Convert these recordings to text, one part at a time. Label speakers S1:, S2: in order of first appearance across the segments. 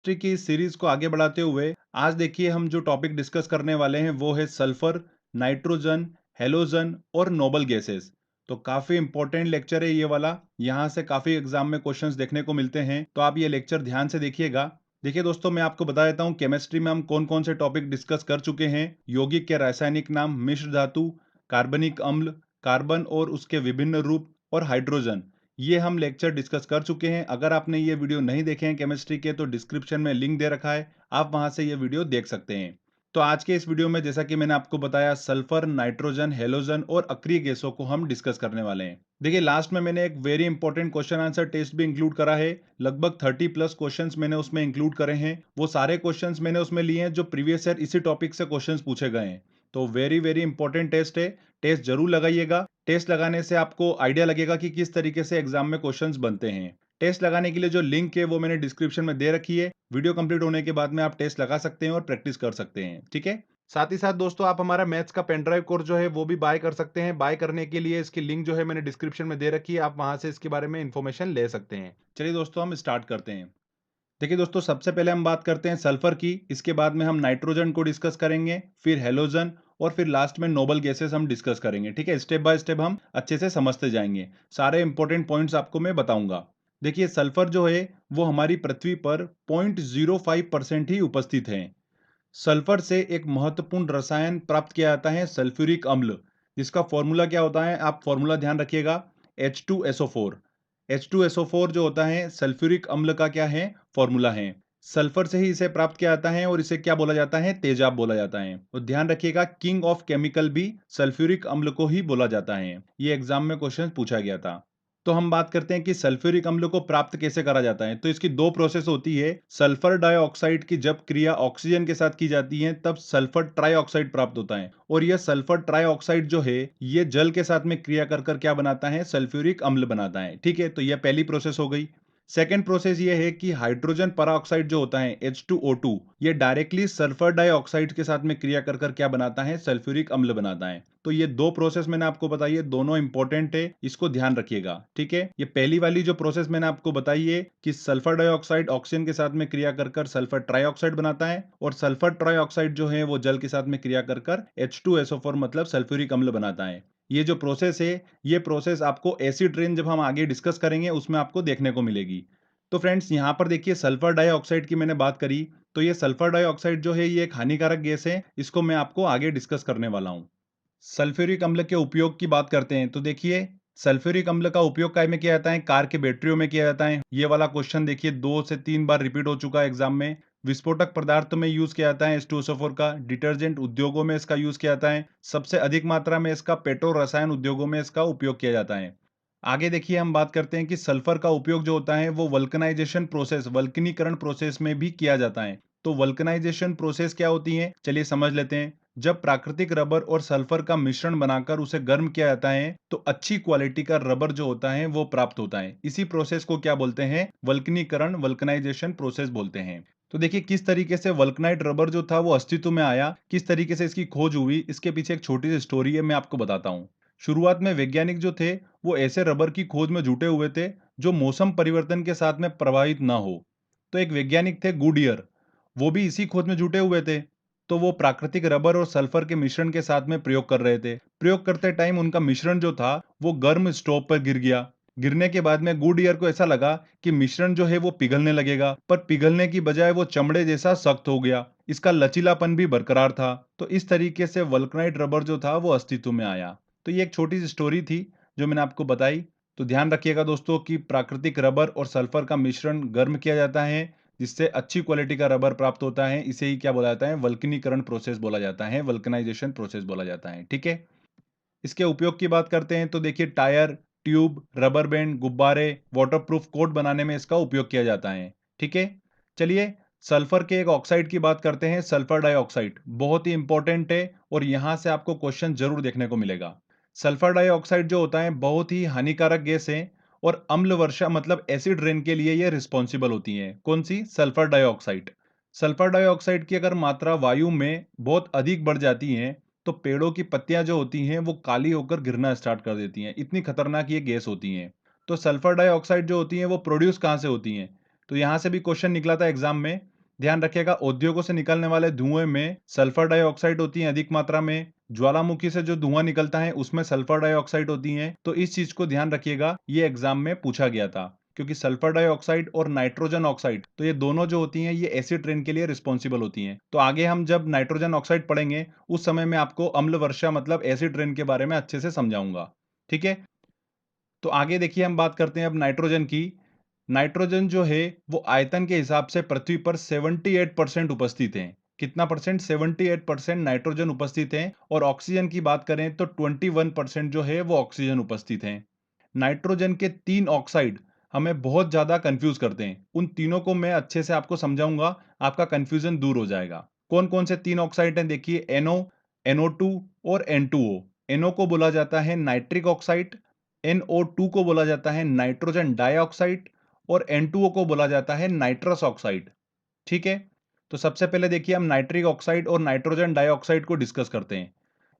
S1: History की इस series को आगे बढ़ाते हुए आज देखिए हम जो टॉपिक डिस्कस करने वाले हैं वो है सल्फर, नाइट्रोजन, हेलोजन और नोबल गैसेस। तो काफी इंपॉर्टेंट लेक्चर है ये वाला। यहाँ से काफी एग्जाम में क्वेश्चंस देखने को मिलते हैं, तो आप ये लेक्चर ध्यान से देखिएगा। देखिए दोस्तों, मैं आपको बता देता हूँ केमिस्ट्री में हम कौन कौन से टॉपिक डिस्कस कर चुके हैं। यौगिक के रासायनिक नाम, मिश्र धातु, कार्बनिक अम्ल, कार्बन और उसके विभिन्न रूप और हाइड्रोजन, ये हम लेक्चर डिस्कस कर चुके हैं। अगर आपने ये वीडियो नहीं देखे हैं केमिस्ट्री के, तो डिस्क्रिप्शन में लिंक दे रखा है, आप वहां से ये वीडियो देख सकते हैं। तो आज के इस वीडियो में जैसा कि मैंने आपको बताया, सल्फर, नाइट्रोजन, हेलोजन और अक्रिय गैसों को हम डिस्कस करने वाले हैं। देखिए लास्ट में मैंने एक very important question answer test भी इंक्लूड करा है। लगभग 30+ क्वेश्चंस मैंने उसमें इंक्लूड करे हैं। वो सारे क्वेश्चंस मैंने उसमें लिए हैं जो प्रीवियस ईयर इसी टॉपिक से क्वेश्चंस पूछे गए हैं। तो वेरी वेरी इंपॉर्टेंट टेस्ट है। टेस्ट जरूर लगाइएगा। टेस्ट लगाने से आपको आइडिया लगेगा कि किस तरीके से एग्जाम में क्वेश्चंस बनते हैं। टेस्ट लगाने के लिए जो लिंक है वो मैंने डिस्क्रिप्शन में दे रखी है। वीडियो कंप्लीट होने के बाद में आप टेस्ट लगा सकते हैं और प्रैक्टिस कर सकते हैं, ठीक है। साथ ही साथ दोस्तों, आप हमारा मैथ्स का पेन ड्राइव कोर्स जो है वो भी बाय कर सकते हैं। बाय करने के लिए इसकी लिंक जो है मैंने डिस्क्रिप्शन में दे रखी है, आप वहां से इसके बारे में इंफॉर्मेशन ले सकते हैं। चलिए दोस्तों, हम स्टार्ट करते हैं। देखिए दोस्तों, सबसे पहले हम बात करते हैं सल्फर की। इसके बाद में हम नाइट्रोजन को डिस्कस करेंगे, फिर हेलोजन और फिर लास्ट में नोबल गैसेस हम डिस्कस करेंगे, ठीक है। स्टेप बाय स्टेप हम अच्छे से समझते जाएंगे। सारे इंपॉर्टेंट पॉइंट्स आपको मैं बताऊंगा। देखिए सल्फर जो है वो हमारी पृथ्वी पर 0.05% ही उपस्थित है। सल्फर से एक महत्वपूर्ण रसायन प्राप्त किया जाता है, सल्फ्यूरिक अम्ल, जिसका फॉर्मूला क्या होता है, आप फॉर्मूला ध्यान रखिएगा, H2SO4। H2SO4 जो होता है सल्फ्यूरिक अम्ल का क्या है, फॉर्मूला है। सल्फर से ही इसे प्राप्त किया जाता है और इसे क्या बोला जाता है, तेजाब बोला जाता है। तो ध्यान रखिएगा, किंग ऑफ केमिकल भी सल्फ्यूरिक अम्ल को ही बोला जाता है। ये एग्जाम में क्वेश्चन पूछा गया था। तो हम बात करते हैं कि सल्फ्यूरिक अम्ल को प्राप्त कैसे करा जाता है। तो इसकी दो प्रोसेस होती है। सल्फर डाइऑक्साइड की जब क्रिया ऑक्सीजन के साथ की जाती है तब सल्फर ट्राइऑक्साइड प्राप्त होता है, और यह सल्फर ट्राइऑक्साइड जो है ये जल के साथ में क्रिया कर कर क्या बनाता है, सल्फ्यूरिक अम्ल बनाता है, ठीक है। तो यह पहली प्रोसेस हो गई। सेकेंड प्रोसेस ये है कि हाइड्रोजन पराऑक्साइड जो होता है H2O2, ये डायरेक्टली सल्फर डाइऑक्साइड के साथ में क्रिया कर कर क्या बनाता है, सल्फ्यूरिक अम्ल बनाता है। तो ये दो प्रोसेस मैंने आपको बताई है, दोनों इंपॉर्टेंट है, इसको ध्यान रखिएगा, ठीक है। ये पहली वाली जो प्रोसेस मैंने आपको बताई है कि सल्फर डाइऑक्साइड ऑक्सीजन के साथ में क्रिया कर कर सल्फर ट्राइऑक्साइड बनाता है, और सल्फर ट्राइऑक्साइड जो है वो जल के साथ में क्रिया कर कर H2SO4 मतलब सल्फ्यूरिक अम्ल बनाता है। ये जो प्रोसेस है, ये प्रोसेस आपको एसिड रेन जब हम आगे डिस्कस करेंगे उसमें आपको देखने को मिलेगी। तो फ्रेंड्स, यहाँ पर देखिए सल्फर डाइऑक्साइड की मैंने बात करी, तो ये सल्फर डाइऑक्साइड जो है ये एक हानिकारक गैस है, इसको मैं आपको आगे डिस्कस करने वाला हूँ। सल्फ्यूरिक अम्ल के उपयोग की बात करते हैं, तो देखिए सल्फ्यूरिक अम्ल का उपयोग काय में किया जाता है, कार के बैटरियों में किया जाता है। ये वाला क्वेश्चन देखिए 2 से 3 बार रिपीट हो चुका है एग्जाम में। विस्फोटक पदार्थों में यूज किया जाता है H2SO4 का। डिटर्जेंट उद्योगों में इसका यूज किया जाता है। सबसे अधिक मात्रा में इसका पेट्रो रसायन उद्योगों में इसका उपयोग किया जाता है। आगे देखिए हम बात करते हैं कि सल्फर का उपयोग जो होता है वो वल्कनाइजेशन प्रोसेस, वल्कनीकरण प्रोसेस में भी किया जाता है। तो वल्कनाइजेशन प्रोसेस क्या होती है, चलिए समझ लेते हैं। जब प्राकृतिक रबर और सल्फर का मिश्रण बनाकर उसे गर्म किया जाता है तो अच्छी क्वालिटी का रबर जो होता है वो प्राप्त होता है। इसी प्रोसेस को क्या बोलते हैं, वल्कनीकरण, वल्कनाइजेशन प्रोसेस बोलते हैं। तो देखिए किस तरीके से वल्कनाइट रबर जो था वो अस्तित्व में आया, किस तरीके से इसकी खोज हुई, इसके पीछे एक छोटी सी स्टोरी है, मैं आपको बताता हूँ। शुरुआत में वैज्ञानिक जो थे वो ऐसे रबर की खोज में जुटे हुए थे जो मौसम परिवर्तन के साथ में प्रभावित ना हो। तो एक वैज्ञानिक थे गुडियर, वो भी इसी खोज में जुटे हुए थे। तो वो प्राकृतिक रबर और सल्फर के मिश्रण के साथ में प्रयोग कर रहे थे। प्रयोग करते टाइम उनका मिश्रण जो था वो गर्म स्टोव पर गिर गया। गिरने के बाद में गुडियर को ऐसा लगा कि मिश्रण जो है वो पिघलने लगेगा, पर पिघलने की बजाय वो चमड़े जैसा सख्त हो गया। इसका लचीलापन भी बरकरार था। तो इस तरीके से वल्कनाइट रबर जो था वो अस्तित्व में आया। तो ये एक छोटी सी स्टोरी थी जो मैंने आपको बताई। तो ध्यान रखिएगा दोस्तों कि प्राकृतिक रबर और सल्फर का मिश्रण गर्म किया जाता है, जिससे अच्छी क्वालिटी का रबर प्राप्त होता है। इसे ही क्या बोला जाता है, वल्कनीकरण प्रोसेस बोला जाता है, वल्कनाइजेशन प्रोसेस बोला जाता है, ठीक है। इसके उपयोग की बात करते हैं तो देखिए टायर, ट्यूब, रबर बैंड, गुब्बारे, वाटरप्रूफ कोट बनाने में इसका उपयोग किया जाता है, ठीक है। चलिए सल्फर के एक ऑक्साइड की बात करते हैं, सल्फर डाइऑक्साइड बहुत ही इंपॉर्टेंट है और यहां से आपको क्वेश्चन जरूर देखने को मिलेगा। सल्फर डाइऑक्साइड जो होता है बहुत ही हानिकारक गैस है, और अम्ल वर्षा मतलब एसिड रेन के लिए ये रिस्पॉन्सिबल होती है। कौन सी, सल्फर डाइऑक्साइड। सल्फर डाइऑक्साइड की अगर मात्रा वायु में बहुत अधिक बढ़ जाती है तो पेड़ों की पत्तियां जो होती हैं वो काली होकर गिरना स्टार्ट कर देती हैं। इतनी खतरनाक ये गैस होती हैं। तो सल्फर डाइऑक्साइड जो होती है वो प्रोड्यूस कहाँ से होती हैं, तो यहाँ से भी क्वेश्चन निकला था एग्जाम में ध्यान रखिएगा, उद्योगों से निकलने वाले धुएं में सल्फर डाइऑक्साइड होती है अधिक मात्रा में, ज्वालामुखी से जो धुआं निकलता है उसमें सल्फर डाइऑक्साइड होती है। तो इस चीज को ध्यान रखिएगा, ये एग्जाम में पूछा गया था, क्योंकि सल्फर डाइऑक्साइड और नाइट्रोजन ऑक्साइड तो ये दोनों जो होती हैं ये एसिड रेन के लिए रिस्पॉन्सिबल होती हैं। तो आगे हम जब नाइट्रोजन ऑक्साइड पढ़ेंगे उस समय मैं आपको अम्ल वर्षा मतलब एसिड रेन के बारे में अच्छे से समझाऊंगा। ठीक है, तो आगे देखिए हम बात करते हैं अब नाइट्रोजन की। नाइट्रोजन जो है वो आयतन के हिसाब से पृथ्वी पर 78% उपस्थित है। कितना परसेंट? 78% नाइट्रोजन उपस्थित है। और ऑक्सीजन की बात करें तो 21% जो है वो ऑक्सीजन उपस्थित है। नाइट्रोजन के 3 ऑक्साइड हमें बहुत ज्यादा कंफ्यूज करते हैं, उन तीनों को मैं अच्छे से आपको समझाऊंगा, आपका कंफ्यूजन दूर हो जाएगा। कौन कौन से 3 ऑक्साइड हैं? देखिए, NO, NO2 और N2O। NO को बोला जाता है नाइट्रिक ऑक्साइड, NO2 को बोला जाता है नाइट्रोजन डाइऑक्साइड और N2O को बोला जाता है नाइट्रस ऑक्साइड। ठीक है, तो सबसे पहले देखिए हम नाइट्रिक ऑक्साइड और नाइट्रोजन डाइऑक्साइड को डिस्कस करते हैं।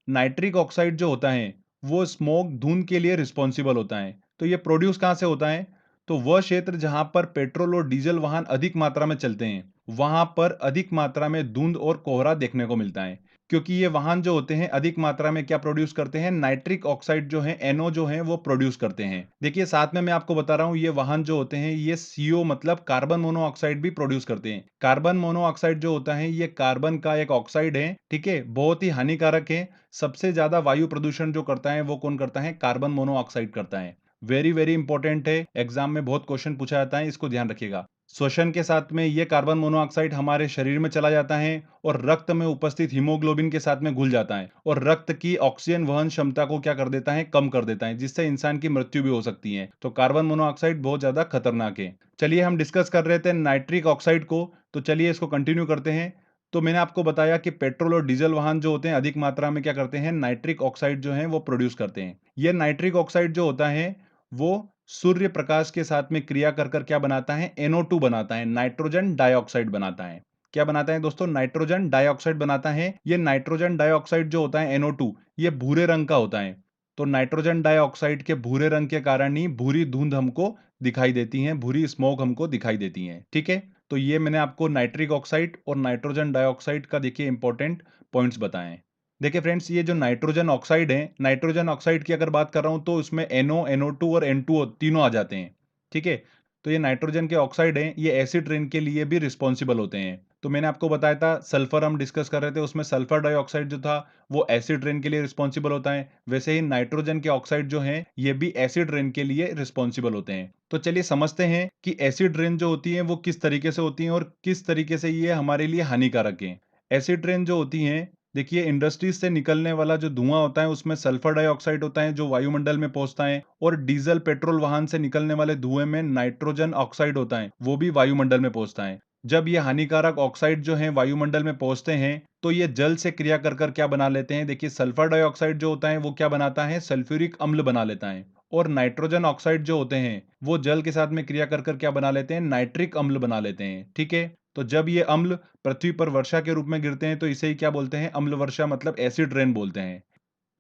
S1: नाइट्रिक ऑक्साइड जो होता है वो स्मोक धुंध के लिए रिस्पॉन्सिबल होता है। तो ये प्रोड्यूस कहाँ से होता है? तो वह क्षेत्र जहां पर पेट्रोल और डीजल वाहन अधिक मात्रा में चलते हैं वहां पर अधिक मात्रा में धुंध और कोहरा देखने को मिलता है, क्योंकि ये वाहन जो होते हैं अधिक मात्रा में क्या प्रोड्यूस करते हैं? नाइट्रिक ऑक्साइड जो है, NO जो है वो प्रोड्यूस करते हैं। देखिए साथ में मैं आपको बता रहा हूँ, ये वाहन जो होते हैं ये CO मतलब कार्बन मोनोऑक्साइड भी प्रोड्यूस करते हैं। कार्बन मोनोऑक्साइड जो होता है ये कार्बन का एक ऑक्साइड है। ठीक है, बहुत ही हानिकारक है। सबसे ज्यादा वायु प्रदूषण जो करता है वो कौन करता है? कार्बन मोनोऑक्साइड करता है। वेरी वेरी इंपॉर्टेंट है, एग्जाम में बहुत क्वेश्चन पूछा जाता है, इसको ध्यान रखिएगा। श्वसन के साथ में ये कार्बन मोनोऑक्साइड हमारे शरीर में चला जाता है और रक्त में उपस्थित हीमोग्लोबिन के साथ में घुल जाता है और रक्त की ऑक्सीजन वहन क्षमता को क्या कर देता है? कम कर देता है, जिससे इंसान की मृत्यु भी हो सकती है। तो कार्बन मोनोऑक्साइड बहुत ज्यादा खतरनाक है। चलिए हम डिस्कस कर रहे थे नाइट्रिक ऑक्साइड को, तो चलिए इसको कंटिन्यू करते हैं। तो मैंने आपको बताया कि पेट्रोल और डीजल वाहन जो होते हैं अधिक मात्रा में क्या करते हैं? नाइट्रिक ऑक्साइड जो है वो प्रोड्यूस करते हैं। ये नाइट्रिक ऑक्साइड जो होता है वो सूर्य प्रकाश के साथ में क्रिया कर कर क्या बनाता है? NO2 बनाता है, नाइट्रोजन डाइऑक्साइड बनाता है। क्या बनाता है दोस्तों? नाइट्रोजन डाइऑक्साइड बनाता है। ये नाइट्रोजन डाइऑक्साइड जो होता है NO2, ये भूरे रंग का होता है। तो नाइट्रोजन डाइऑक्साइड के भूरे रंग के कारण ही भूरी धुंध हमको दिखाई देती है, भूरी स्मोक हमको दिखाई देती है। ठीक है, तो ये मैंने आपको नाइट्रिक ऑक्साइड और नाइट्रोजन डाइऑक्साइड का देखिए इंपॉर्टेंट पॉइंट्स बताए। देखिए फ्रेंड्स, ये जो नाइट्रोजन ऑक्साइड है, नाइट्रोजन ऑक्साइड की अगर बात कर रहा हूं तो इसमें NO, NO2 और N2O तीनों आ जाते हैं। ठीक है, तो ये नाइट्रोजन के ऑक्साइड हैं, ये एसिड रेन के लिए भी रिस्पॉन्सिबल होते हैं। तो मैंने आपको बताया था सल्फर हम डिस्कस कर रहे थे, उसमें सल्फर डाइऑक्साइड जो था वो एसिड रेन के लिए रिस्पॉन्सिबल होता है। वैसे ही नाइट्रोजन के ऑक्साइड जो हैं ये भी एसिड रेन के लिए रिस्पॉन्सिबल होते हैं। तो चलिए समझते हैं कि एसिड रेन जो होती है वो किस तरीके से होती है और किस तरीके से ये हमारे लिए हानिकारक है। एसिड रेन जो होती है, देखिए इंडस्ट्रीज से निकलने वाला जो धुआं होता है उसमें सल्फर डाइऑक्साइड होता है जो वायुमंडल में पहुंचता है, और डीजल पेट्रोल वाहन से निकलने वाले धुएं में नाइट्रोजन ऑक्साइड होता है, वो भी वायुमंडल में पहुंचता है। जब ये हानिकारक ऑक्साइड जो है वायुमंडल में पहुंचते हैं तो ये जल से क्रिया कर कर क्या बना लेते हैं? देखिए सल्फर डाइऑक्साइड जो होता है वो क्या बनाता है? सल्फ्यूरिक अम्ल बना लेता है। और नाइट्रोजन ऑक्साइड जो होते हैं वो जल के साथ में क्रिया कर कर क्या बना लेते हैं? नाइट्रिक अम्ल बना लेते हैं। ठीक है, तो जब ये अम्ल पृथ्वी पर वर्षा के रूप में गिरते हैं तो इसे ही क्या बोलते हैं? अम्ल वर्षा मतलब एसिड रेन बोलते हैं।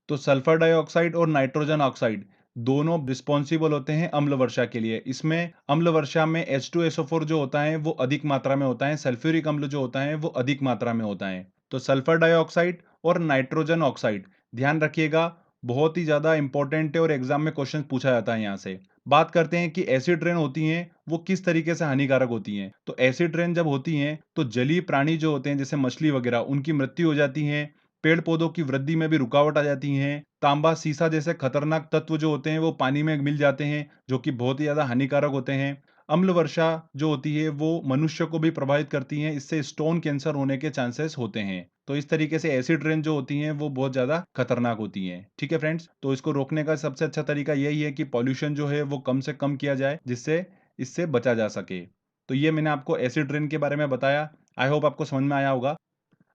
S1: तो सल्फर डाइऑक्साइड और नाइट्रोजन ऑक्साइड दोनों रिस्पॉन्सिबल होते हैं अम्ल वर्षा के लिए। इसमें अम्ल वर्षा में H2SO4 जो होता है वो अधिक मात्रा में होता है, सल्फ्यूरिक अम्ल जो होता है वो अधिक मात्रा में होता है। तो सल्फर डाइऑक्साइड और नाइट्रोजन ऑक्साइड ध्यान रखिएगा, बहुत ही ज्यादा इंपॉर्टेंट है और एग्जाम में क्वेश्चन पूछा जाता है यहाँ से। बात करते हैं कि एसिड रेन होती हैं वो किस तरीके से हानिकारक होती हैं। तो एसिड रेन जब होती हैं तो जलीय प्राणी जो होते हैं जैसे मछली वगैरह, उनकी मृत्यु हो जाती है। पेड़ पौधों की वृद्धि में भी रुकावट आ जाती है। तांबा सीसा जैसे खतरनाक तत्व जो होते हैं वो पानी में मिल जाते हैं, जो कि बहुत ही ज्यादा हानिकारक होते हैं। अम्ल वर्षा जो होती है वो मनुष्य को भी प्रभावित करती है, इससे स्टोन कैंसर होने के चांसेस होते हैं। तो इस तरीके से एसिड रेन जो होती हैं वो बहुत ज्यादा खतरनाक होती हैं। ठीक है फ्रेंड्स, तो इसको रोकने का सबसे अच्छा तरीका यही है कि पॉल्यूशन जो है वो कम से कम किया जाए, जिससे इससे बचा जा सके। तो ये मैंने आपको एसिड रेन के बारे में बताया, आई होप आपको समझ में आया होगा।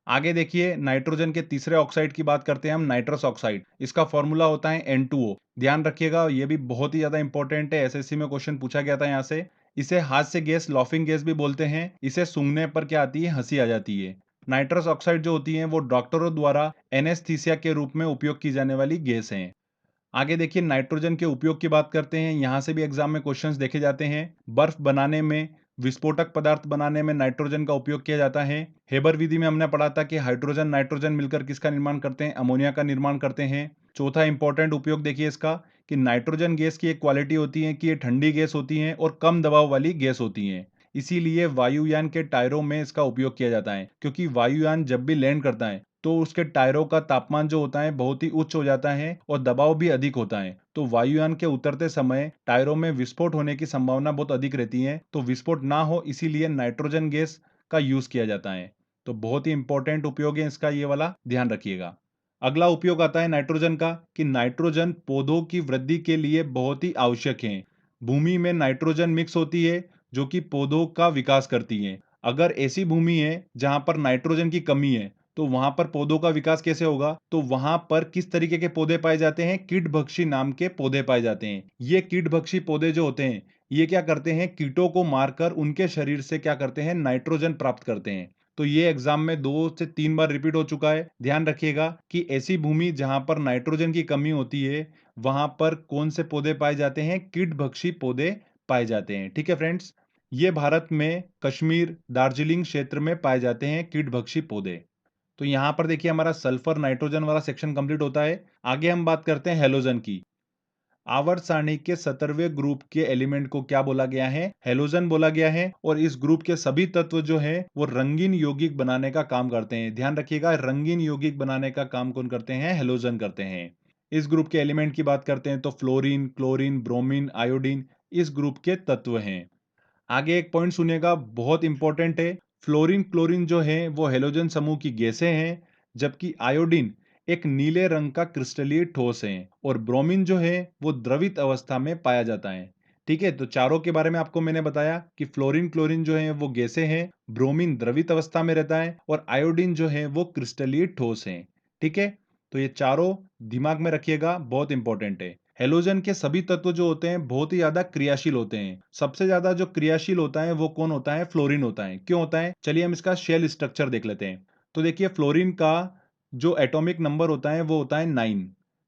S1: आगे देखिए नाइट्रोजन के तीसरे ऑक्साइड की बात करते हैं हम, नाइट्रस ऑक्साइड। इसका फॉर्मूला होता है N2O। ध्यान रखिएगा, ये भी बहुत ही ज्यादा इंपॉर्टेंट है, एसएससी में क्वेश्चन पूछा गया था यहाँ से। इसे हाथ से गैस, लॉफिंग गैस भी बोलते हैं। इसे सूंघने पर क्या आती है? हंसी आ जाती है। नाइट्रस ऑक्साइड जो होती है वो डॉक्टरों द्वारा एनेस्थीसिया के रूप में उपयोग की जाने वाली गैस है। आगे देखिए नाइट्रोजन के उपयोग की बात करते हैं, यहां से भी एग्जाम में क्वेश्चंस देखे जाते हैं। बर्फ बनाने में, विस्फोटक पदार्थ बनाने में नाइट्रोजन का उपयोग किया जाता है। हेबर विधि में हमने पढ़ा था कि हाइड्रोजन नाइट्रोजन मिलकर किसका निर्माण करते हैं, अमोनिया का निर्माण करते हैं। चौथा इंपॉर्टेंट उपयोग देखिए इसका, कि नाइट्रोजन गैस की एक क्वालिटी होती है कि ये ठंडी गैस होती है और कम दबाव वाली गैस होती है। इसीलिए वायुयान के टायरों में इसका उपयोग किया जाता है, क्योंकि वायुयान जब भी लैंड करता है तो उसके टायरों का तापमान जो होता है बहुत ही उच्च हो जाता है और दबाव भी अधिक होता है। तो वायुयान के उतरते समय टायरों में विस्फोट होने की संभावना बहुत अधिक रहती है, तो विस्फोट ना हो इसीलिए नाइट्रोजन गैस का यूज किया जाता है। तो बहुत ही इंपॉर्टेंट उपयोग है इसका, ये वाला ध्यान रखिएगा। अगला उपयोग आता है नाइट्रोजन का, कि नाइट्रोजन पौधों की वृद्धि के लिए बहुत ही आवश्यक है। भूमि में नाइट्रोजन मिक्स होती है जो कि पौधों का विकास करती है। अगर ऐसी भूमि है जहां पर नाइट्रोजन की कमी है, तो वहां पर पौधों का विकास कैसे होगा? तो वहां पर किस तरीके के पौधे पाए जाते हैं? कीटभक्षी नाम के पौधे पाए जाते हैं। ये कीटभक्षी पौधे जो होते हैं, ये क्या करते हैं? कीटों को मारकर उनके शरीर से क्या करते हैं? नाइट्रोजन प्राप्त करते हैं। तो ये एग्जाम में 2 से 3 बार रिपीट हो चुका है। ध्यान रखिएगा कि ऐसी भूमि जहां पर नाइट्रोजन की कमी होती है, वहां पर कौन से पौधे पाए जाते हैं? कीटभक्षी पौधे पाए जाते हैं। ठीक है फ्रेंड्स? ये भारत में कश्मीर, दार्जिलिंग क्षेत्र में पाए जाते हैं कीटभक्षी पौधे। तो यहाँ पर देखिए हमारा सल्फर नाइट्रोजन वाला सेक्शन कंप्लीट होता है। आगे हम बात करते हैं हेलोजन की। आवर्त सारणी के 17वें ग्रुप के एलिमेंट को क्या बोला गया है? हेलोजन बोला गया है। और इस ग्रुप के सभी तत्व जो है वो रंगीन यौगिक बनाने का काम करते हैं। ध्यान रखिएगा, रंगीन यौगिक बनाने का काम कौन करते हैं? हेलोजन करते हैं। इस ग्रुप के एलिमेंट की बात करते हैं तो फ्लोरीन, क्लोरीन, ब्रोमीन, आयोडीन इस ग्रुप के तत्व हैं। आगे एक पॉइंट सुनिएगा, बहुत इंपॉर्टेंट है। फ्लोरीन क्लोरीन जो है वो हेलोजन समूह की गैसें हैं, जबकि आयोडीन एक नीले रंग का क्रिस्टलीय ठोस है और ब्रोमीन जो है वो द्रवित अवस्था में पाया जाता है। ठीक है, तो चारों के बारे में आपको मैंने बताया कि फ्लोरीन क्लोरीन जो है वो गैसें हैं, ब्रोमीन द्रवित अवस्था में रहता है और आयोडीन जो है वो क्रिस्टलीय ठोस है। ठीक है, तो ये चारों दिमाग में रखिएगा, बहुत इंपॉर्टेंट है। हेलोजन के सभी तत्व जो होते हैं बहुत ही ज्यादा क्रियाशील होते हैं। सबसे ज्यादा जो क्रियाशील होता है वो कौन होता है? फ्लोरीन होता है। क्यों होता है? चलिए हम इसका शेल स्ट्रक्चर देख लेते हैं। तो देखिए फ्लोरीन का जो एटॉमिक नंबर होता है वो होता है 9।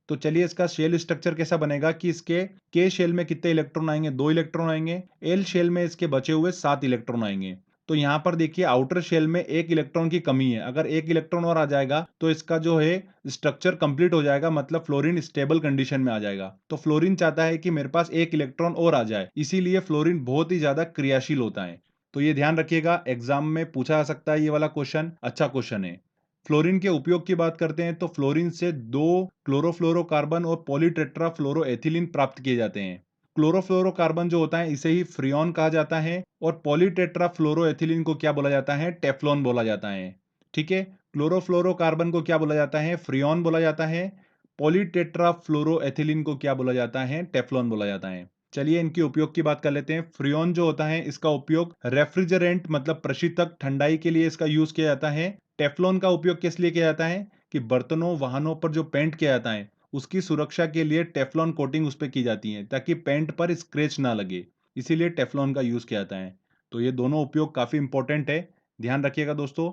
S1: तो चलिए इसका शेल स्ट्रक्चर कैसा बनेगा कि इसके के शेल में कितने इलेक्ट्रॉन आएंगे? 2 इलेक्ट्रॉन आएंगे। एल शेल में इसके बचे हुए 7 इलेक्ट्रॉन आएंगे। तो यहाँ पर देखिए आउटर शेल में 1 इलेक्ट्रॉन की कमी है। अगर 1 इलेक्ट्रॉन और आ जाएगा तो इसका जो है स्ट्रक्चर कंप्लीट हो जाएगा, मतलब फ्लोरीन स्टेबल कंडीशन में आ जाएगा। तो फ्लोरीन चाहता है कि मेरे पास 1 इलेक्ट्रॉन और आ जाए, इसीलिए फ्लोरीन बहुत ही ज्यादा क्रियाशील होता है। तो ये ध्यान रखिएगा, एग्जाम में पूछा जा सकता है ये वाला क्वेश्चन, अच्छा क्वेश्चन है। फ्लोरीन के उपयोग की बात करते हैं तो फ्लोरीन से 2 क्लोरोफ्लोरोकार्बन और पॉलीटेट्राफ्लोरोएथिलीन प्राप्त किए जाते हैं। क्लोरोफ्लोरोकार्बन जो होता है इसे ही फ्रियोन कहा जाता है और पॉलीटेट्राफ्लोरोएथिलीन को क्या बोला जाता है? टेफ्लॉन बोला जाता है। ठीक है, क्लोरोफ्लोरोकार्बन को क्या बोला जाता है? फ्रियोन बोला जाता है। पॉलीटेट्राफ्लोरोएथिलीन को क्या बोला जाता है? टेफ्लॉन बोला जाता है। चलिए इनके उपयोग की बात कर लेते हैं। फ्रियोन जो होता है इसका उपयोग रेफ्रिजरेंट मतलब प्रशीतक ठंडाई के लिए इसका यूज किया जाता है। टेफ्लॉन का उपयोग किस लिए किया जाता है? कि बर्तनों वाहनों पर जो पेंट किया जाता है उसकी सुरक्षा के लिए टेफ्लॉन कोटिंग उस पर की जाती है ताकि पेंट पर स्क्रैच ना लगे, इसीलिए टेफ्लॉन का यूज किया जाता है। तो ये दोनों उपयोग काफी इंपॉर्टेंट है, ध्यान रखिएगा दोस्तों।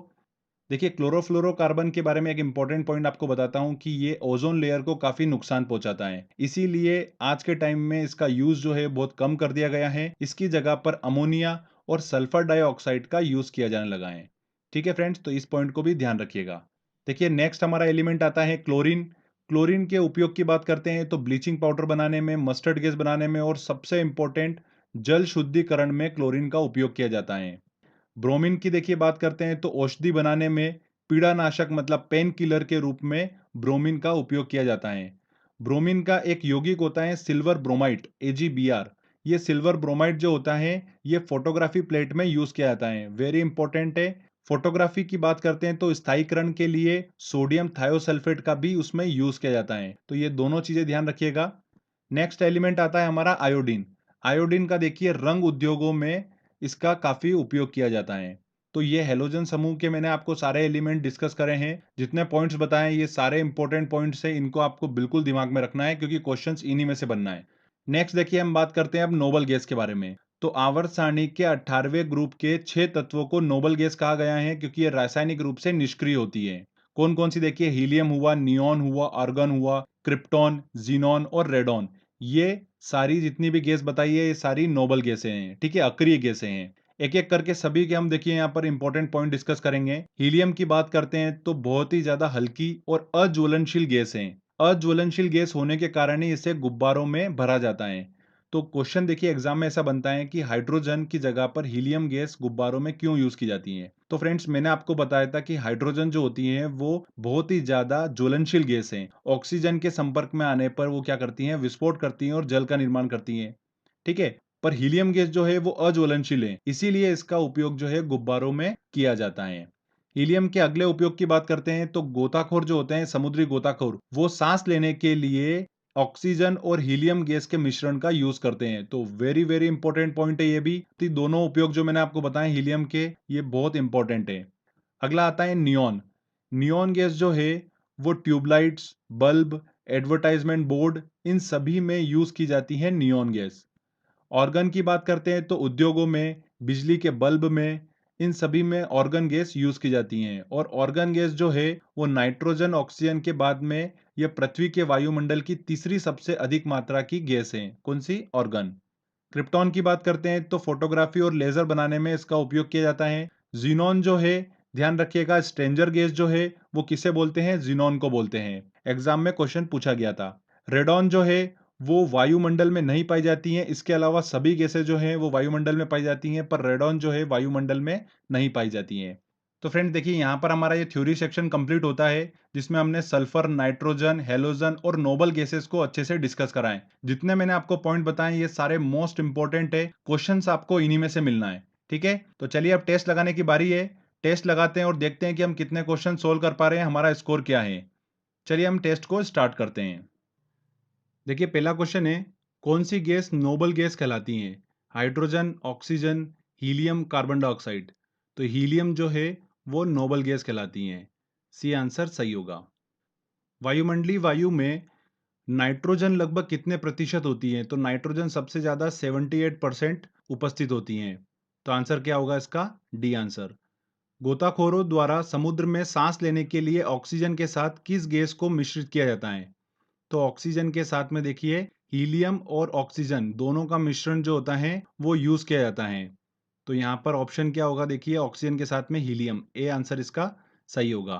S1: देखिए क्लोरोफ्लोरोकार्बन के बारे में एक इंपॉर्टेंट पॉइंट आपको बताता हूं कि ये ओजोन लेयर को काफी नुकसान पहुंचाता है, इसीलिए आज के टाइम में इसका यूज जो है बहुत कम कर दिया गया है। इसकी जगह पर अमोनिया और सल्फर डाइऑक्साइड का यूज किया जाने लगा है। ठीक है फ्रेंड्स, तो इस पॉइंट को भी ध्यान रखिएगा। देखिए नेक्स्ट हमारा एलिमेंट आता है क्लोरीन। क्लोरीन के उपयोग की बात करते हैं तो ब्लीचिंग पाउडर बनाने में, मस्टर्ड गैस बनाने में और सबसे इंपॉर्टेंट जल शुद्धिकरण में क्लोरीन का उपयोग किया जाता है। ब्रोमीन की देखिए बात करते हैं तो औषधि बनाने में, पीड़ानाशक मतलब पेन किलर के रूप में ब्रोमीन का उपयोग किया जाता है। ब्रोमीन का एक यौगिक होता है सिल्वर ब्रोमाइड, AgBr। ये सिल्वर ब्रोमाइड जो होता है ये फोटोग्राफी प्लेट में यूज किया जाता है, वेरी इंपॉर्टेंट है। फोटोग्राफी की बात करते हैं तो स्थायीकरण के लिए सोडियम थायोसल्फेट का भी उसमें यूज किया जाता है। तो ये दोनों चीजें ध्यान रखिएगा। नेक्स्ट एलिमेंट आता है हमारा आयोडीन। आयोडीन का देखिए रंग उद्योगों में इसका काफी उपयोग किया जाता है। तो ये हेलोजन समूह के मैंने आपको सारे एलिमेंट डिस्कस करे हैं, जितने पॉइंट्स बताए हैं ये सारे इंपॉर्टेंट पॉइंट्स हैं, इनको आपको बिल्कुल दिमाग में रखना है क्योंकि क्वेश्चंस इन्हीं में से बनना है। नेक्स्ट देखिए हम बात करते हैं अब नोबल गैस के बारे में। तो आवर्त सारणी के 18वें ग्रुप के 6 तत्वों को नोबल गैस कहा गया है क्योंकि ये रासायनिक रूप से निष्क्रिय होती है। कौन कौन सी? देखिए हीलियम हुआ, नियोन हुआ, आर्गन हुआ, क्रिप्टॉन, जीनॉन और रेडॉन। ये सारी जितनी भी गैस बताई है ये सारी नोबल गैसें हैं। ठीक है, अक्रिय गैसें हैं। एक एक करके सभी के हम देखिए यहाँ पर इंपॉर्टेंट पॉइंट डिस्कस करेंगे। हीलियम की बात करते हैं तो बहुत ही ज्यादा हल्की और अज्वलनशील गैस है। अज्वलनशील गैस होने के कारण ही इसे गुब्बारों में भरा जाता है। तो क्वेश्चन देखिए एग्जाम में ऐसा बनता है कि हाइड्रोजन की जगह पर हीलियम गैस गुब्बारों में क्यों यूज की जाती है। तो फ्रेंड्स, मैंने आपको बताया था कि हाइड्रोजन जो होती है वो बहुत ही ज्यादा ज्वलनशील गैस है। ऑक्सीजन के संपर्क में आने पर वो क्या करती हैं, विस्फोट करती हैं और जल का निर्माण करती हैं। ठीक है। पर हीलियम गैस जो है वो अज्वलनशील है, इसीलिए इसका उपयोग जो है गुब्बारों में किया जाता है। हीलियम के अगले उपयोग की बात करते हैं तो गोताखोर जो होते हैं, समुद्री गोताखोर, वो सांस लेने के लिए ऑक्सीजन और हीलियम गैस के मिश्रण का यूज करते हैं। तो वेरी वेरी इंपॉर्टेंट पॉइंट है ये भी। तो दोनों उपयोग जो मैंने आपको बताए हीलियम के, ये बहुत इंपॉर्टेंट है। अगला आता है नियॉन। नियॉन गैस जो है वो ट्यूबलाइट्स, बल्ब, एडवर्टाइजमेंट बोर्ड, इन सभी में यूज की जाती है नियॉन गैस। ऑर्गन की बात करते हैं तो उद्योगों में, बिजली के बल्ब में, इन सभी में ऑर्गन गैस यूज की जाती हैं। और ऑर्गन गैस जो है वो नाइट्रोजन ऑक्सीजन के बाद में यह पृथ्वी के वायुमंडल की तीसरी सबसे अधिक मात्रा की गैस है। कौन सी? ऑर्गन। क्रिप्टॉन की बात करते हैं तो फोटोग्राफी और लेजर बनाने में इसका उपयोग किया जाता है। जीनॉन जो है, ध्यान रखिएगा, स्ट्रेंजर गैस जो है वो किसे बोलते हैं? जीनॉन को बोलते हैं। एग्जाम में क्वेश्चन पूछा गया था। रेडॉन जो है वो वायुमंडल में नहीं पाई जाती हैं। इसके अलावा सभी गैसें जो हैं वो वायुमंडल में पाई जाती हैं, पर रेडॉन जो है वायुमंडल में नहीं पाई जाती हैं। तो फ्रेंड देखिए, यहाँ पर हमारा ये थ्योरी सेक्शन कंप्लीट होता है, जिसमें हमने सल्फर, नाइट्रोजन, हेलोजन और नोबल गैसेस को अच्छे से डिस्कस करा है। जितने मैंने आपको पॉइंट बताए ये सारे मोस्ट इंपॉर्टेंट है। क्वेश्चंस आपको इन्हीं में से मिलना है। ठीक है, तो चलिए अब टेस्ट लगाने की बारी है। टेस्ट लगाते हैं और देखते हैं कि हम कितने क्वेश्चन सोल्व कर पा रहे हैं, हमारा स्कोर क्या है। चलिए हम टेस्ट को स्टार्ट करते हैं। देखिए पहला क्वेश्चन है, कौन सी गैस नोबल गैस कहलाती है? Hydrogen, oxygen, helium, carbon dioxide. तो हीलियम जो है वो नोबल गैस कहलाती है। सी आंसर सही होगा। वायुमंडलीय वायु में नाइट्रोजन लगभग कितने प्रतिशत होती है? तो नाइट्रोजन सबसे ज्यादा 78% उपस्थित होती है। तो आंसर क्या होगा इसका? D answer. गोताखोरों द्वारा समुद्र में सांस लेने के लिए ऑक्सीजन के साथ किस गैस को मिश्रित किया जाता है? तो ऑक्सीजन के साथ में देखिए हीलियम और ऑक्सीजन दोनों का मिश्रण जो होता है वो यूज किया जाता है। तो यहाँ पर ऑप्शन क्या होगा? देखिए ऑक्सीजन के साथ में हीलियम, ए आंसर इसका सही होगा।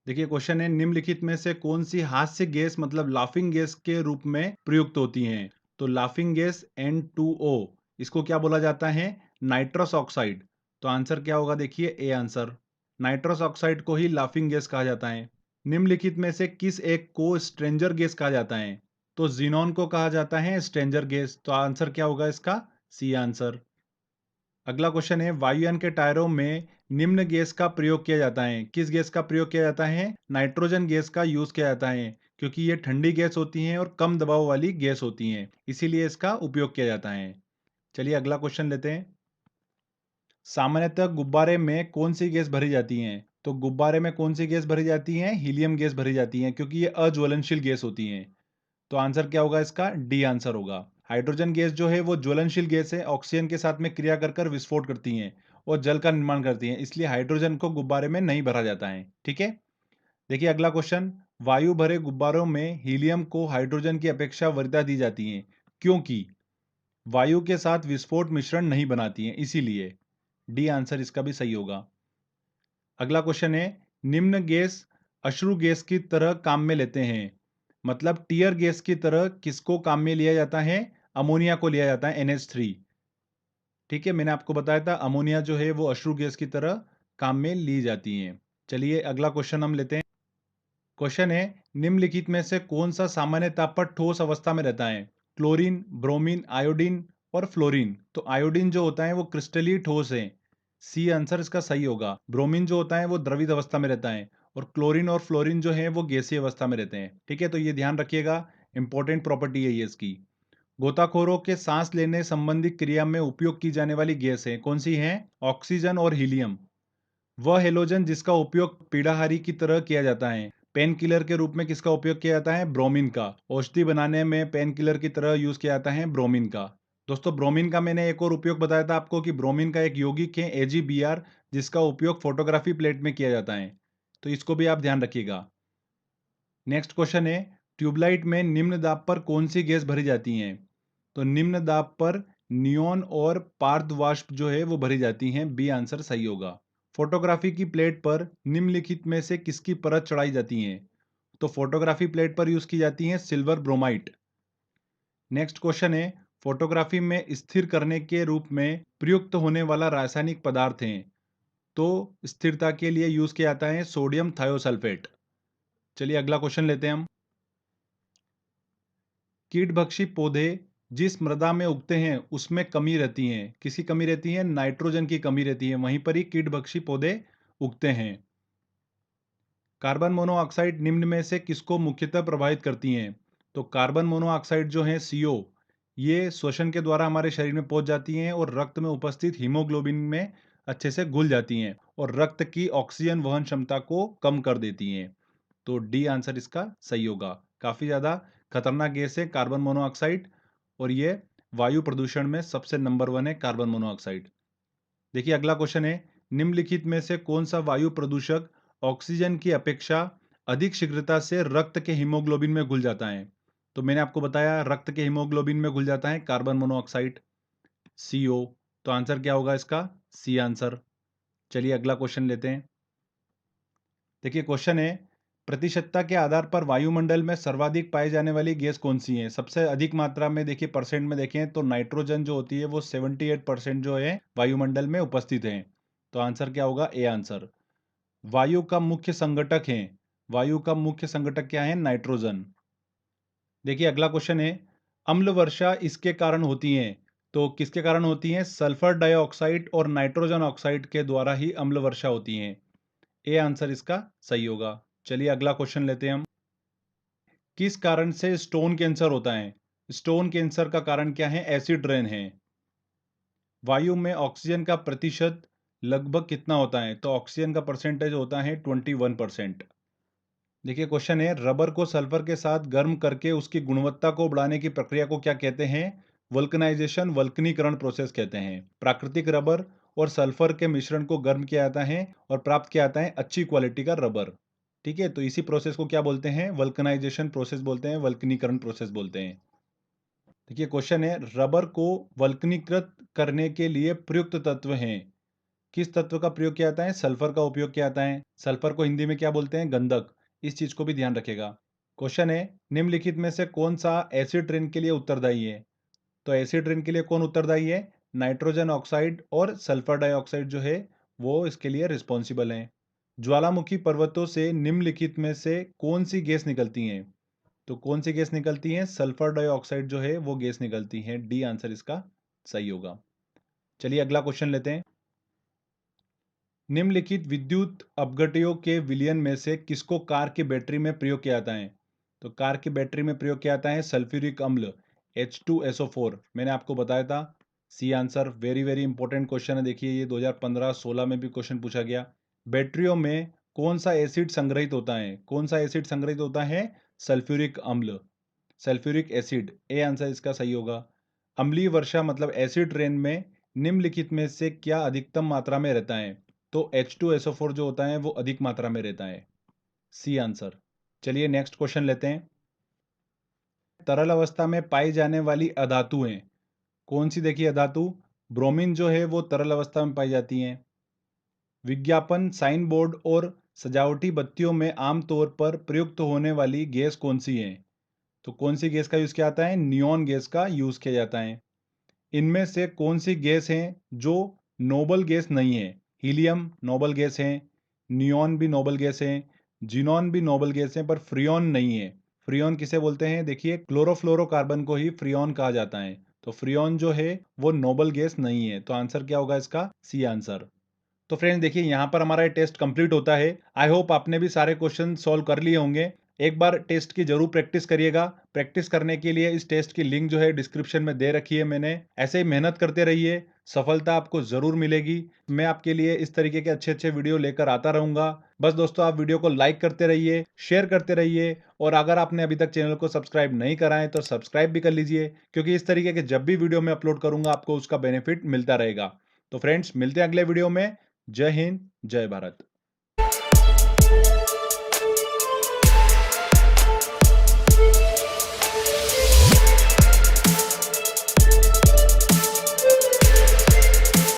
S1: देखिए क्वेश्चन है, निम्नलिखित में से कौन सी हास्य गैस मतलब लाफिंग गैस के रूप में प्रयुक्त होती है? तो लाफिंग गैस N2O, इसको क्या बोला जाता है? Nitrous oxide. तो आंसर क्या होगा? देखिए ए आंसर। नाइट्रस ऑक्साइड को ही लाफिंग गैस कहा जाता है। निम्नलिखित में से किस एक को स्ट्रेंजर गैस कहा जाता है? तो जीनॉन को कहा जाता है स्ट्रेंजर गैस। तो आंसर क्या होगा इसका? C answer. अगला क्वेश्चन है, वायुयान के टायरों में निम्न गैस का प्रयोग किया जाता है। किस गैस का प्रयोग किया जाता है? नाइट्रोजन गैस का यूज किया जाता है, क्योंकि ये ठंडी गैस होती हैं और कम दबाव वाली गैस होती हैं, इसीलिए इसका उपयोग किया जाता है। चलिए अगला क्वेश्चन लेते हैं। सामान्यतः गुब्बारे में कौन सी गैस भरी जाती है? तो गुब्बारे में कौन सी गैस भरी जाती है? हीलियम गैस भरी जाती है, क्योंकि ये अज्वलनशील गैस होती हैं। तो आंसर क्या होगा इसका? डी आंसर होगा। हाइड्रोजन गैस जो है वो ज्वलनशील गैस है, ऑक्सीजन के साथ में क्रिया कर कर विस्फोट करती हैं और जल का निर्माण करती हैं, इसलिए हाइड्रोजन को गुब्बारे में नहीं भरा जाता है। ठीक है। देखिए अगला क्वेश्चन, वायु भरे गुब्बारों में हीलियम को हाइड्रोजन की अपेक्षा वरीयता दी जाती है, क्योंकि वायु के साथ विस्फोट मिश्रण नहीं बनाती हैं, इसीलिए। डी आंसर इसका भी सही होगा। अगला क्वेश्चन है, निम्न गैस अश्रु गैस की तरह काम में लेते हैं, मतलब टीयर गैस की तरह किसको काम में लिया जाता है? अमोनिया को लिया जाता है, NH3। ठीक है, मैंने आपको बताया था अमोनिया जो है वो अश्रु गैस की तरह काम में ली जाती है। चलिए अगला क्वेश्चन हम लेते हैं। क्वेश्चन है, निम्नलिखित में से कौन सा सामान्य ताप पर ठोस अवस्था में रहता है? क्लोरीन, ब्रोमीन, आयोडीन और फ्लोरीन। तो आयोडीन जो होता है वो क्रिस्टलीय ठोस है। सी आंसर इसका सही होगा। ब्रोमीन जो होता है वो द्रवित अवस्था में रहता है और क्लोरीन और फ्लोरीन जो है वो गैसीय अवस्था में रहते हैं। ठीक है, तो ये ध्यान रखिएगा, इंपॉर्टेंट प्रॉपर्टी है ये इसकी। गोताखोरों के सांस लेने संबंधी क्रिया में उपयोग की जाने वाली गैस है, कौन सी है? ऑक्सीजन और हीलियम। वह हेलोजन जिसका उपयोग पीड़ाहारी की तरह किया जाता है। पेन किलर के रूप में किसका उपयोग किया जाता है? ब्रोमीन का। औषधि बनाने में पेन किलर की तरह यूज किया जाता है ब्रोमीन का। दोस्तों ब्रोमीन का मैंने एक और उपयोग बताया था आपको कि ब्रोमीन का एक यौगिक है AgBr, जिसका उपयोग फोटोग्राफी प्लेट में किया जाता है। तो इसको भी आप ध्यान रखिएगा। नेक्स्ट क्वेश्चन है, ट्यूबलाइट में निम्न दाब पर कौन सी गैस भरी जाती है? तो निम्न दाब पर नियॉन और पारद वाष्प जो है वो भरी जाती हैं। बी आंसर सही होगा। फोटोग्राफी की प्लेट पर निम्नलिखित में से किसकी परत चढ़ाई जाती है? तो फोटोग्राफी प्लेट पर यूज की जाती है सिल्वर ब्रोमाइट। नेक्स्ट क्वेश्चन है, फोटोग्राफी में स्थिर करने के रूप में प्रयुक्त होने वाला रासायनिक पदार्थ है। तो स्थिरता के लिए यूज किया जाता है सोडियम थायोसल्फेट। चलिए अगला क्वेश्चन लेते हैं हम। कीटभक्षी पौधे जिस मृदा में उगते हैं उसमें कमी रहती है। किसकी कमी रहती है? नाइट्रोजन की कमी रहती है, वहीं पर ही कीटभक्षी पौधे उगते हैं। कार्बन मोनोऑक्साइड निम्न में से किसको मुख्यतः प्रभावित करती हैं? तो कार्बन मोनोऑक्साइड जो है CO, ये श्वसन के द्वारा हमारे शरीर में पहुंच जाती हैं और रक्त में उपस्थित हीमोग्लोबिन में अच्छे से घुल जाती हैं और रक्त की ऑक्सीजन वहन क्षमता को कम कर देती हैं। तो डी आंसर इसका सही होगा। काफी ज्यादा खतरनाक गैस है कार्बन मोनोऑक्साइड और ये वायु प्रदूषण में सबसे नंबर 1 है कार्बन मोनोऑक्साइड। देखिए अगला क्वेश्चन है, निम्नलिखित में से कौन सा वायु प्रदूषक ऑक्सीजन की अपेक्षा अधिक शीघ्रता से रक्त के हीमोग्लोबिन में घुल जाता है? तो मैंने आपको बताया रक्त के हीमोग्लोबिन में घुल जाता है कार्बन मोनोऑक्साइड, CO। तो आंसर क्या होगा इसका? C answer. चलिए अगला क्वेश्चन लेते हैं। देखिए क्वेश्चन है, प्रतिशतता के आधार पर वायुमंडल में सर्वाधिक पाई जाने वाली गैस कौन सी है? सबसे अधिक मात्रा में देखिए परसेंट में देखें तो नाइट्रोजन जो होती है वो 78% जो है वायुमंडल में उपस्थित है। तो आंसर क्या होगा? A answer. वायु का मुख्य संगठक है, वायु का मुख्य संगठक क्या है? नाइट्रोजन। देखिए अगला क्वेश्चन है, अम्ल वर्षा इसके कारण होती है। तो किसके कारण होती है? सल्फर डाइऑक्साइड और नाइट्रोजन ऑक्साइड के द्वारा ही अम्ल वर्षा होती है। ए आंसर इसका सही होगा। चलिए अगला क्वेश्चन लेते हैं हम। किस कारण से स्टोन कैंसर होता है? स्टोन कैंसर का कारण क्या है? एसिड रेन है। वायु में ऑक्सीजन का प्रतिशत लगभग कितना होता है? तो ऑक्सीजन का परसेंटेज होता है 21%। देखिए क्वेश्चन है, रबर को सल्फर के साथ गर्म करके उसकी गुणवत्ता को बढ़ाने की प्रक्रिया को क्या कहते हैं? वल्कनाइजेशन, वल्कनीकरण प्रोसेस कहते हैं। प्राकृतिक रबर और सल्फर के मिश्रण को गर्म किया जाता है और प्राप्त किया जाता है अच्छी क्वालिटी का रबर। ठीक है, तो इसी प्रोसेस को क्या बोलते हैं? वल्कनाइजेशन प्रोसेस बोलते हैं, वल्कनीकरण प्रोसेस बोलते हैं। देखिए क्वेश्चन है, रबर को वल्कनीकृत करने के लिए प्रयुक्त तत्व हैं। किस तत्व का प्रयोग किया जाता है? सल्फर का उपयोग किया जाता है। सल्फर को हिंदी में क्या बोलते हैं? गंधक। इस चीज को भी ध्यान रखेगा। क्वेश्चन है, निम्नलिखित में से कौन सा एसिड रेन के लिए उत्तरदायी है? तो एसिड रेन के लिए कौन उत्तरदायी है? नाइट्रोजन ऑक्साइड और सल्फर डाइऑक्साइड जो है वो इसके लिए रिस्पॉन्सिबल हैं। ज्वालामुखी पर्वतों से निम्नलिखित में से कौन सी गैस निकलती है? तो कौन सी गैस निकलती है? सल्फर डाइऑक्साइड जो है वो गैस निकलती है। डी आंसर इसका सही होगा। चलिए अगला क्वेश्चन लेते हैं। निम्नलिखित विद्युत अपघट्यों के विलयन में से किसको कार की बैटरी में प्रयोग किया जाता है? तो कार की बैटरी में प्रयोग किया जाता है सल्फ्यूरिक अम्ल, H2SO4। मैंने आपको बताया था। C answer. Very very important question है। देखिए ये 2015-16 में भी क्वेश्चन पूछा गया। बैटरियों में कौन सा एसिड संग्रहित होता है? कौन सा एसिड संग्रहित होता है? सल्फ्यूरिक अम्ल, सल्फ्यूरिक एसिड। ए आंसर इसका सही होगा। अम्लीय वर्षा मतलब एसिड रेन में निम्नलिखित में से क्या अधिकतम मात्रा में रहता है? तो H2SO4 जो होता है वो अधिक मात्रा में रहता है। C answer. चलिए नेक्स्ट क्वेश्चन लेते हैं। तरल अवस्था में पाई जाने वाली अधातु हैं। कौन सी देखिए अधातु? ब्रोमीन जो है वो तरल अवस्था में पाई जाती है। विज्ञापन, साइन बोर्ड और सजावटी बत्तियों में आमतौर पर प्रयुक्त होने वाली गैस कौन सी है? तो कौन सी गैस का यूज किया जाता है? नियॉन गैस का यूज किया जाता है। इनमें से कौन सी गैस है जो नोबल गैस नहीं है? हीलियम नोबल गैस है, नियॉन भी नोबल गैस है, जिनॉन भी नोबल गैस है, पर फ्रियॉन नहीं है। फ्रियॉन किसे बोलते हैं? देखिए क्लोरोफ्लोरोकार्बन को ही फ्रियॉन कहा जाता है। तो फ्रियॉन जो है वो नोबल गैस नहीं है। तो आंसर क्या होगा इसका? C answer. तो फ्रेंड्स देखिए यहाँ पर हमारा टेस्ट कंप्लीट होता है। आई होप आपने भी सारे क्वेश्चन सॉल्व कर लिए होंगे। एक बार टेस्ट की जरूर प्रैक्टिस करिएगा। प्रैक्टिस करने के लिए इस टेस्ट की लिंक जो है डिस्क्रिप्शन में दे रखी है मैंने। ऐसे ही मेहनत करते रहिए, सफलता आपको जरूर मिलेगी। मैं आपके लिए इस तरीके के अच्छे अच्छे वीडियो लेकर आता रहूंगा। बस दोस्तों आप वीडियो को लाइक करते रहिए, शेयर करते रहिए और अगर आपने अभी तक चैनल को सब्सक्राइब नहीं करा है तो सब्सक्राइब भी कर लीजिए, क्योंकि इस तरीके के जब भी वीडियो मैं अपलोड करूंगा आपको उसका बेनिफिट मिलता रहेगा। तो फ्रेंड्स मिलते हैं अगले वीडियो में। जय हिंद, जय भारत।